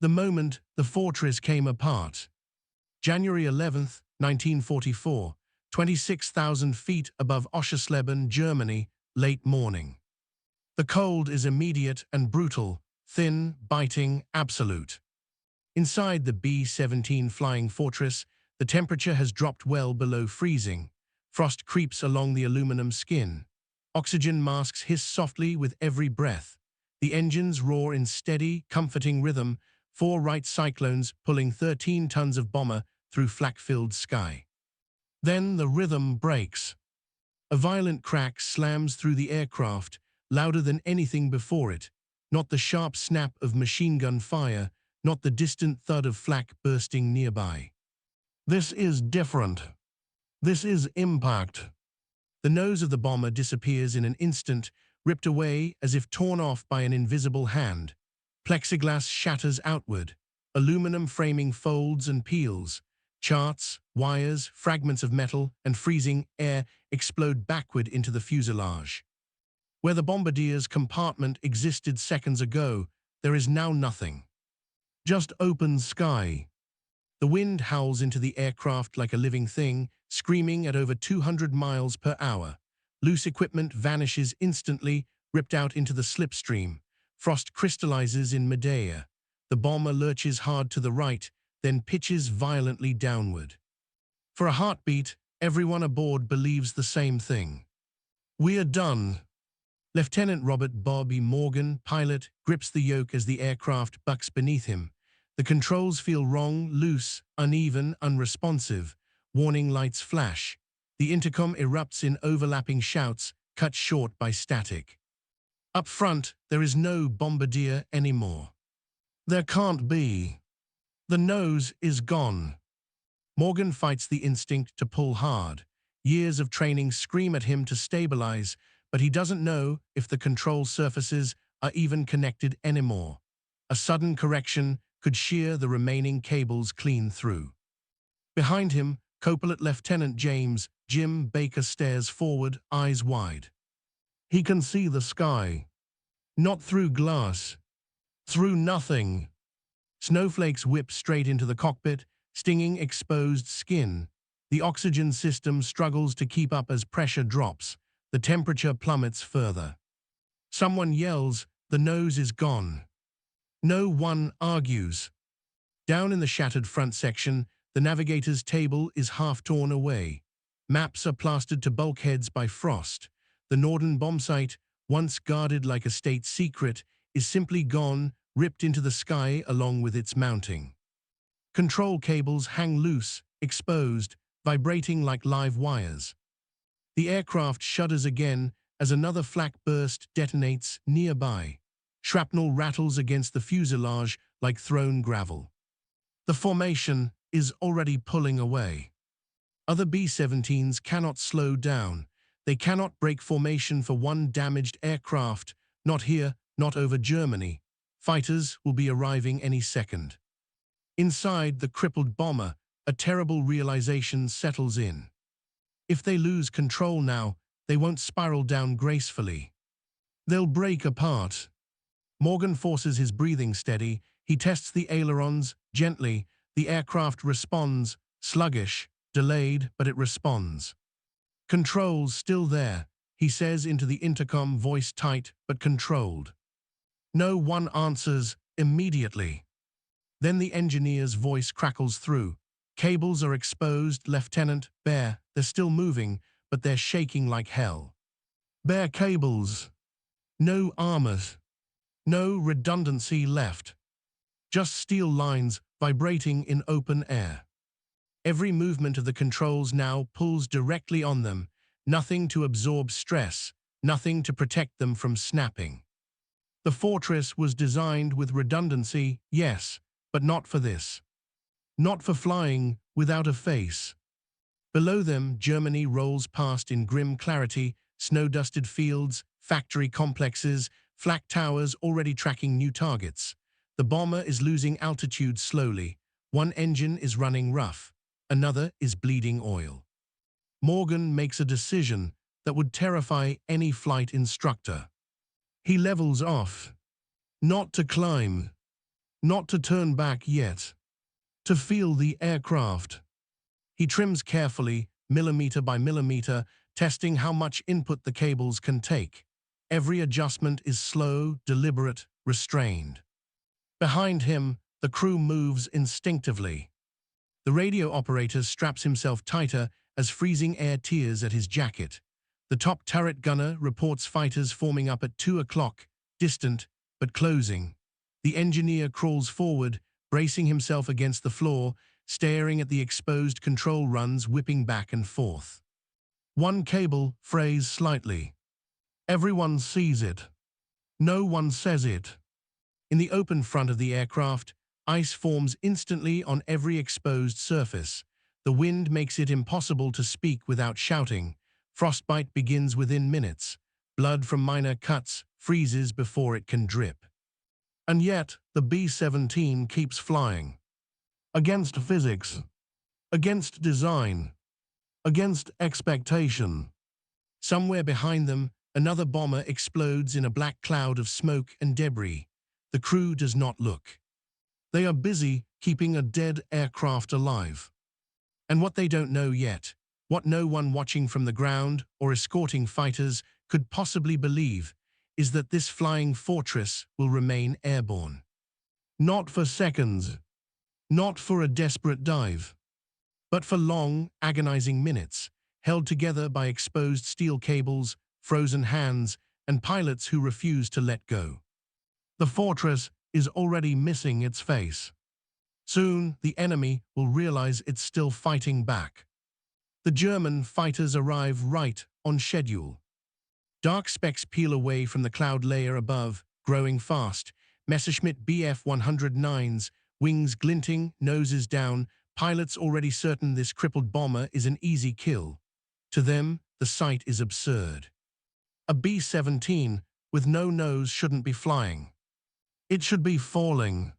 The moment the fortress came apart. January 11th, 1944, 26,000 feet above Oschersleben, Germany, late morning. The cold is immediate and brutal, thin, biting, absolute. Inside the B-17 flying fortress, the temperature has dropped well below freezing. Frost creeps along the aluminum skin. Oxygen masks hiss softly with every breath. The engines roar in steady, comforting rhythm, 4 Wright cyclones pulling 13 tons of bomber through flak-filled sky. Then the rhythm breaks. A violent crack slams through the aircraft, louder than anything before it. Not the sharp snap of machine gun fire, not the distant thud of flak bursting nearby. This is different. This is impact. The nose of the bomber disappears in an instant, ripped away as if torn off by an invisible hand. Plexiglass shatters outward. Aluminum framing folds and peels. Charts, wires, fragments of metal, and freezing air explode backward into the fuselage. Where the bombardier's compartment existed seconds ago, there is now nothing. Just open sky. The wind howls into the aircraft like a living thing, screaming at over 200 miles per hour. Loose equipment vanishes instantly, ripped out into the slipstream. Frost crystallizes in midair. The bomber lurches hard to the right, then pitches violently downward. For a heartbeat, everyone aboard believes the same thing. We are done. Lieutenant Robert Bobby Morgan, pilot, grips the yoke as the aircraft bucks beneath him. The controls feel wrong, loose, uneven, unresponsive. Warning lights flash. The intercom erupts in overlapping shouts, cut short by static. Up front, there is no bombardier anymore. There can't be. The nose is gone. Morgan fights the instinct to pull hard. Years of training scream at him to stabilize, but he doesn't know if the control surfaces are even connected anymore. A sudden correction could shear the remaining cables clean through. Behind him, co-pilot Lieutenant James Jim Baker stares forward, eyes wide. He can see the sky. Not through glass. Through nothing. Snowflakes whip straight into the cockpit, stinging exposed skin. The oxygen system struggles to keep up as pressure drops. The temperature plummets further. Someone yells, "The nose is gone." No one argues. Down in the shattered front section, the navigator's table is half torn away. Maps are plastered to bulkheads by frost. The Norden bombsight, once guarded like a state secret, is simply gone, ripped into the sky along with its mounting. Control cables hang loose, exposed, vibrating like live wires. The aircraft shudders again as another flak burst detonates nearby. Shrapnel rattles against the fuselage like thrown gravel. The formation is already pulling away. Other B-17s cannot slow down. They cannot break formation for one damaged aircraft, not here, not over Germany. Fighters will be arriving any second. Inside the crippled bomber, a terrible realization settles in. If they lose control now, they won't spiral down gracefully. They'll break apart. Morgan forces his breathing steady. He tests the ailerons gently. The aircraft responds, sluggish, delayed, but it responds. Controls still there, he says into the intercom, voice tight but controlled. No one answers immediately. Then the engineer's voice crackles through. Cables are exposed, Lieutenant, bare. They're still moving, but they're shaking like hell. Bare cables. No armor. No redundancy left. Just steel lines vibrating in open air. Every movement of the controls now pulls directly on them. Nothing to absorb stress, nothing to protect them from snapping. The fortress was designed with redundancy, yes, but not for this. Not for flying without a face. Below them, Germany rolls past in grim clarity, snow-dusted fields, factory complexes, flak towers already tracking new targets. The bomber is losing altitude slowly. One engine is running rough. Another is bleeding oil. Morgan makes a decision that would terrify any flight instructor. He levels off. Not to climb. Not to turn back yet. To feel the aircraft. He trims carefully, millimeter by millimeter, testing how much input the cables can take. Every adjustment is slow, deliberate, restrained. Behind him, the crew moves instinctively. The radio operator straps himself tighter as freezing air tears at his jacket. The top turret gunner reports fighters forming up at 2 o'clock, distant, but closing. The engineer crawls forward, bracing himself against the floor, staring at the exposed control runs whipping back and forth. One cable frays slightly. Everyone sees it. No one says it. In the open front of the aircraft, ice forms instantly on every exposed surface. The wind makes it impossible to speak without shouting. Frostbite begins within minutes. Blood from minor cuts freezes before it can drip. And yet, the B-17 keeps flying. Against physics. Against design. Against expectation. Somewhere behind them, another bomber explodes in a black cloud of smoke and debris. The crew does not look. They are busy keeping a dead aircraft alive. And what they don't know yet, what no one watching from the ground or escorting fighters could possibly believe, is that this flying fortress will remain airborne. Not for seconds, not for a desperate dive, but for long, agonizing minutes, held together by exposed steel cables, frozen hands, and pilots who refuse to let go. The fortress is already missing its face. Soon, the enemy will realize it's still fighting back. The German fighters arrive right on schedule. Dark specks peel away from the cloud layer above, growing fast. Messerschmitt Bf-109s, wings glinting, noses down, pilots already certain this crippled bomber is an easy kill. To them, the sight is absurd. A B-17 with no nose shouldn't be flying. It should be falling.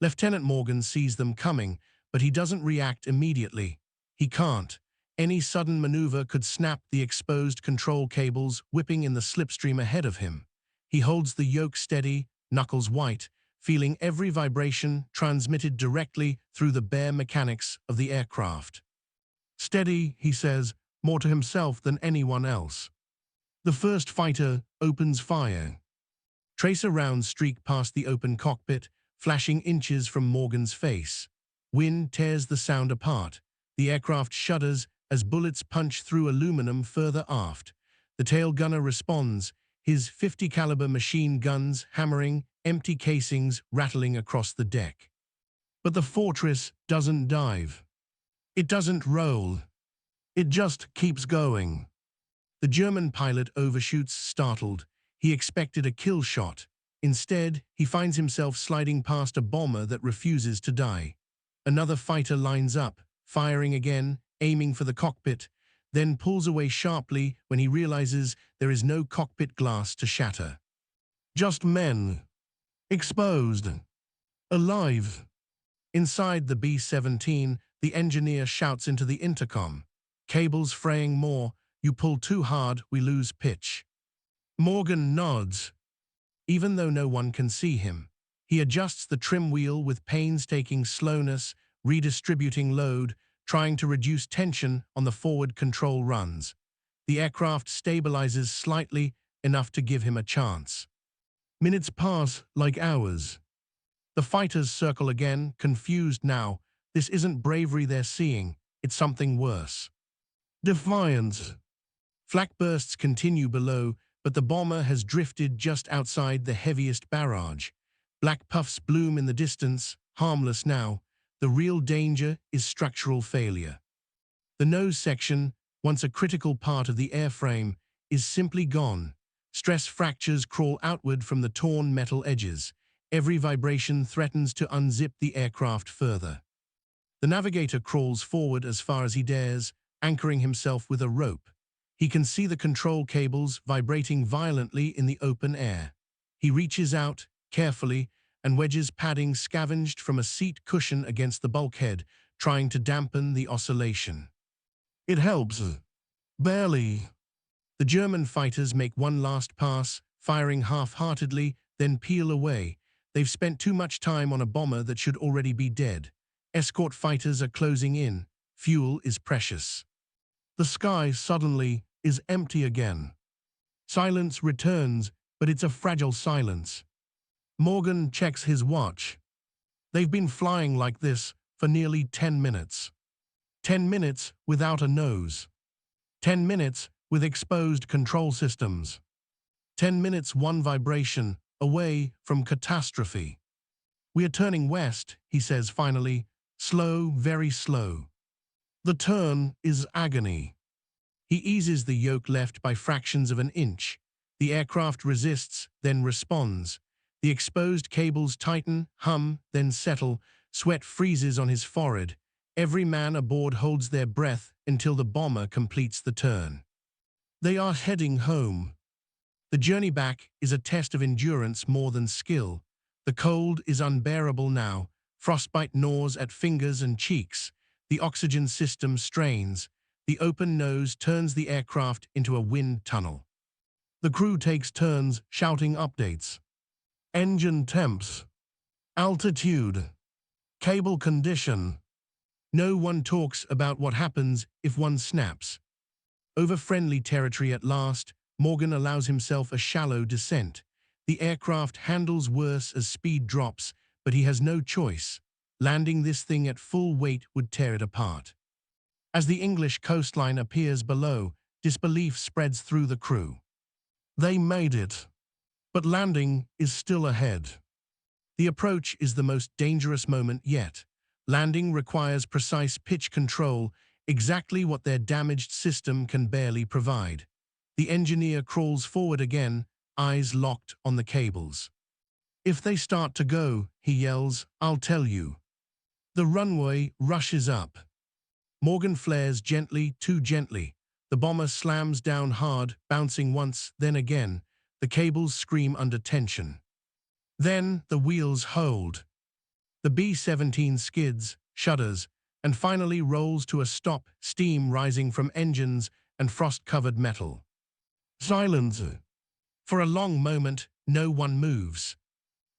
Lieutenant Morgan sees them coming, but he doesn't react immediately. He can't. Any sudden maneuver could snap the exposed control cables whipping in the slipstream ahead of him. He holds the yoke steady, knuckles white, feeling every vibration transmitted directly through the bare mechanics of the aircraft. Steady, he says, more to himself than anyone else. The first fighter opens fire. Tracer rounds streak past the open cockpit, flashing inches from Morgan's face. Wind tears the sound apart. The aircraft shudders as bullets punch through aluminum further aft. The tail gunner responds, his .50 caliber machine guns hammering, empty casings rattling across the deck. But the fortress doesn't dive. It doesn't roll. It just keeps going. The German pilot overshoots, startled. He expected a kill shot. Instead, he finds himself sliding past a bomber that refuses to die. Another fighter lines up, firing again, aiming for the cockpit, then pulls away sharply when he realizes there is no cockpit glass to shatter. Just men. Exposed. Alive. Inside the B-17, the engineer shouts into the intercom. Cables fraying more. You pull too hard, we lose pitch. Morgan nods. Even though no one can see him, he adjusts the trim wheel with painstaking slowness, redistributing load, trying to reduce tension on the forward control runs. The aircraft stabilizes slightly, enough to give him a chance. Minutes pass like hours. The fighters circle again, confused now. This isn't bravery they're seeing, it's something worse. Defiance. Flak bursts continue below, but the bomber has drifted just outside the heaviest barrage. Black puffs bloom in the distance, harmless now. The real danger is structural failure. The nose section, once a critical part of the airframe, is simply gone. Stress fractures crawl outward from the torn metal edges. Every vibration threatens to unzip the aircraft further. The navigator crawls forward as far as he dares, anchoring himself with a rope. He can see the control cables vibrating violently in the open air. He reaches out, carefully, and wedges padding scavenged from a seat cushion against the bulkhead, trying to dampen the oscillation. It helps. Barely. The German fighters make one last pass, firing half-heartedly, then peel away. They've spent too much time on a bomber that should already be dead. Escort fighters are closing in. Fuel is precious. The sky suddenly is empty again. Silence returns, but it's a fragile silence. Morgan checks his watch. They've been flying like this for nearly 10 minutes. 10 minutes without a nose. 10 minutes with exposed control systems. 10 minutes one vibration away from catastrophe. We are turning west, he says finally, slow, very slow. The turn is agony. He eases the yoke left by fractions of an inch. The aircraft resists, then responds. The exposed cables tighten, hum, then settle. Sweat freezes on his forehead. Every man aboard holds their breath until the bomber completes the turn. They are heading home. The journey back is a test of endurance more than skill. The cold is unbearable now. Frostbite gnaws at fingers and cheeks. The oxygen system strains. The open nose turns the aircraft into a wind tunnel. The crew takes turns shouting updates. Engine temps. Altitude. Cable condition. No one talks about what happens if one snaps. Over friendly territory at last, Morgan allows himself a shallow descent. The aircraft handles worse as speed drops, but he has no choice. Landing this thing at full weight would tear it apart. As the English coastline appears below, disbelief spreads through the crew. They made it. But landing is still ahead. The approach is the most dangerous moment yet. Landing requires precise pitch control, exactly what their damaged system can barely provide. The engineer crawls forward again, eyes locked on the cables. If they start to go, he yells, I'll tell you. The runway rushes up. Morgan flares gently, too gently. The bomber slams down hard, bouncing once, then again. The cables scream under tension. Then the wheels hold. The B-17 skids, shudders, and finally rolls to a stop, steam rising from engines and frost-covered metal. Silence. For a long moment, no one moves.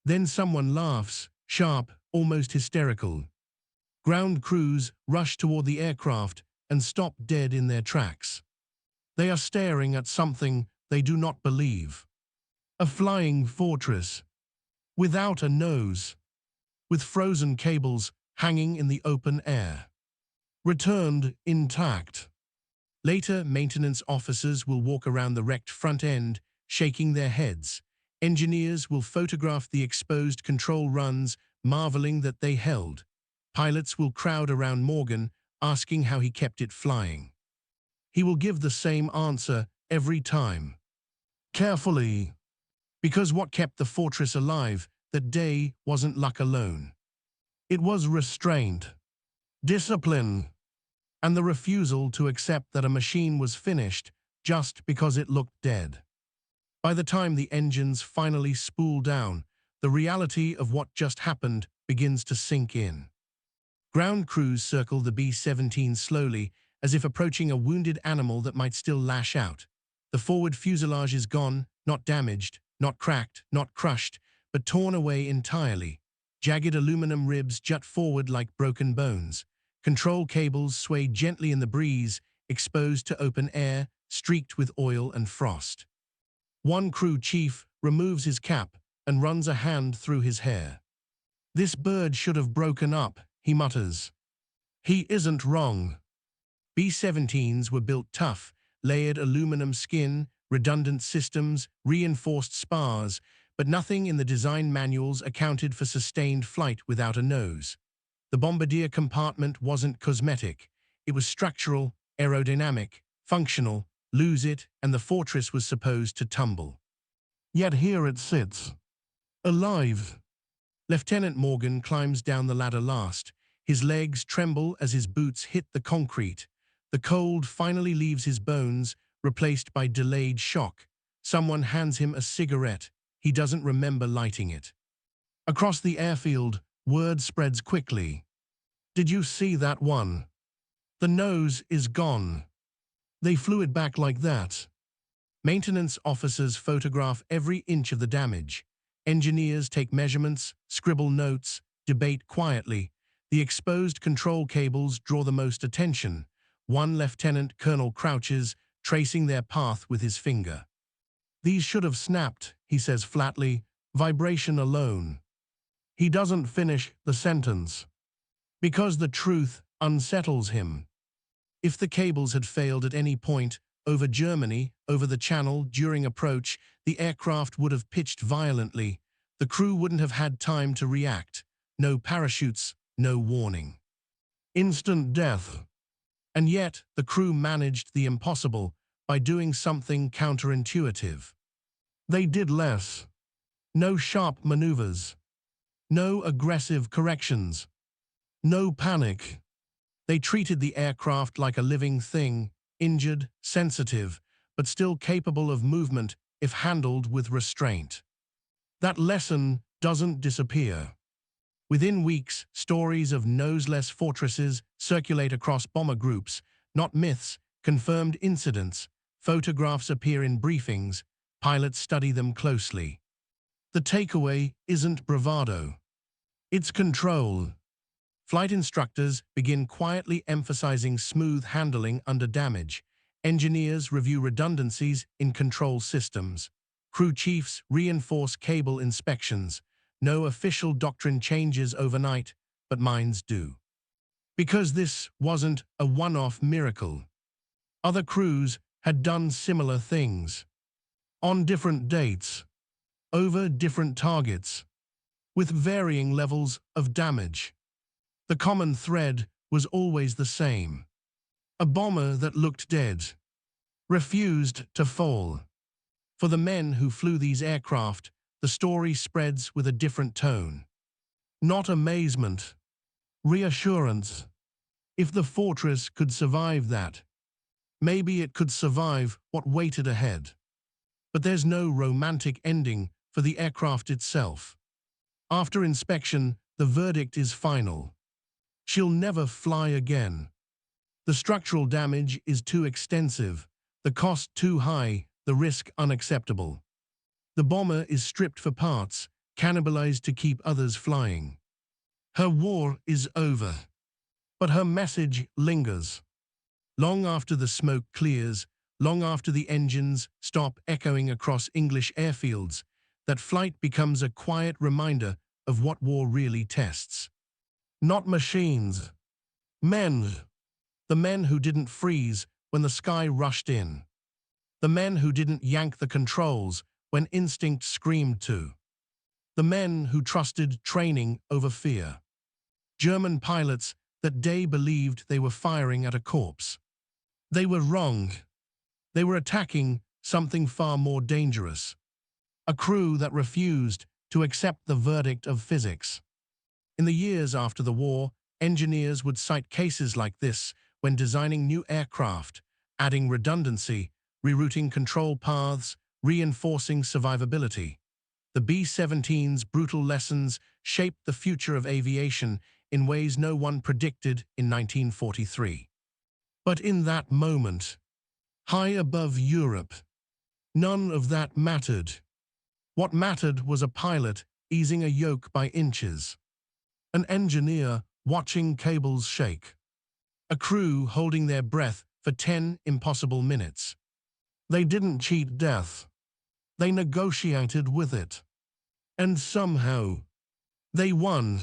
Then someone laughs, sharp, almost hysterical. Ground crews rush toward the aircraft and stop dead in their tracks. They are staring at something they do not believe. A flying fortress. Without a nose. With frozen cables hanging in the open air. Returned intact. Later, maintenance officers will walk around the wrecked front end, shaking their heads. Engineers will photograph the exposed control runs, marveling that they held. Pilots will crowd around Morgan, asking how he kept it flying. He will give the same answer every time. Carefully. Because what kept the fortress alive that day wasn't luck alone. It was restraint, discipline, and the refusal to accept that a machine was finished just because it looked dead. By the time the engines finally spool down, the reality of what just happened begins to sink in. Ground crews circle the B-17 slowly, as if approaching a wounded animal that might still lash out. The forward fuselage is gone, not damaged, not cracked, not crushed, but torn away entirely. Jagged aluminum ribs jut forward like broken bones. Control cables sway gently in the breeze, exposed to open air, streaked with oil and frost. One crew chief removes his cap and runs a hand through his hair. This bird should have broken up, he mutters. He isn't wrong. B-17s were built tough, layered aluminum skin, redundant systems, reinforced spars, but nothing in the design manuals accounted for sustained flight without a nose. The bombardier compartment wasn't cosmetic. It was structural, aerodynamic, functional. Lose it, and the fortress was supposed to tumble. Yet here it sits, alive. Lieutenant Morgan climbs down the ladder last. His legs tremble as his boots hit the concrete. The cold finally leaves his bones, replaced by delayed shock. Someone hands him a cigarette. He doesn't remember lighting it. Across the airfield, word spreads quickly. Did you see that one? The nose is gone. They flew it back like that. Maintenance officers photograph every inch of the damage. Engineers take measurements, scribble notes, debate quietly. The exposed control cables draw the most attention. One lieutenant colonel crouches, tracing their path with his finger. "These should have snapped," he says flatly, "vibration alone." He doesn't finish the sentence, because the truth unsettles him. If the cables had failed at any point, over Germany, over the Channel, during approach, the aircraft would have pitched violently. The crew wouldn't have had time to react. No parachutes, no warning. Instant death. And yet, the crew managed the impossible by doing something counterintuitive. They did less. No sharp maneuvers. No aggressive corrections. No panic. They treated the aircraft like a living thing, injured, sensitive, but still capable of movement if handled with restraint. That lesson doesn't disappear. Within weeks, stories of noseless fortresses circulate across bomber groups, not myths, confirmed incidents. Photographs appear in briefings, pilots study them closely. The takeaway isn't bravado. It's control. Flight instructors begin quietly emphasizing smooth handling under damage. Engineers review redundancies in control systems. Crew chiefs reinforce cable inspections. No official doctrine changes overnight, but minds do. Because this wasn't a one-off miracle. Other crews had done similar things. On different dates. Over different targets. With varying levels of damage. The common thread was always the same. A bomber that looked dead. Refused to fall. For the men who flew these aircraft, the story spreads with a different tone. Not amazement. Reassurance. If the fortress could survive that, maybe it could survive what waited ahead. But there's no romantic ending for the aircraft itself. After inspection, the verdict is final. She'll never fly again. The structural damage is too extensive, the cost too high, the risk unacceptable. The bomber is stripped for parts, cannibalized to keep others flying. Her war is over. But her message lingers. Long after the smoke clears, long after the engines stop echoing across English airfields, that flight becomes a quiet reminder of what war really tests. Not machines. Men. The men who didn't freeze when the sky rushed in. The men who didn't yank the controls when instinct screamed to. The men who trusted training over fear. German pilots that day believed they were firing at a corpse. They were wrong. They were attacking something far more dangerous. A crew that refused to accept the verdict of physics. In the years after the war, engineers would cite cases like this when designing new aircraft, adding redundancy, rerouting control paths, reinforcing survivability. The B-17's brutal lessons shaped the future of aviation in ways no one predicted in 1943. But in that moment, high above Europe, none of that mattered. What mattered was a pilot easing a yoke by inches. An engineer watching cables shake. A crew holding their breath for 10 impossible minutes. They didn't cheat death. They negotiated with it. And somehow, they won.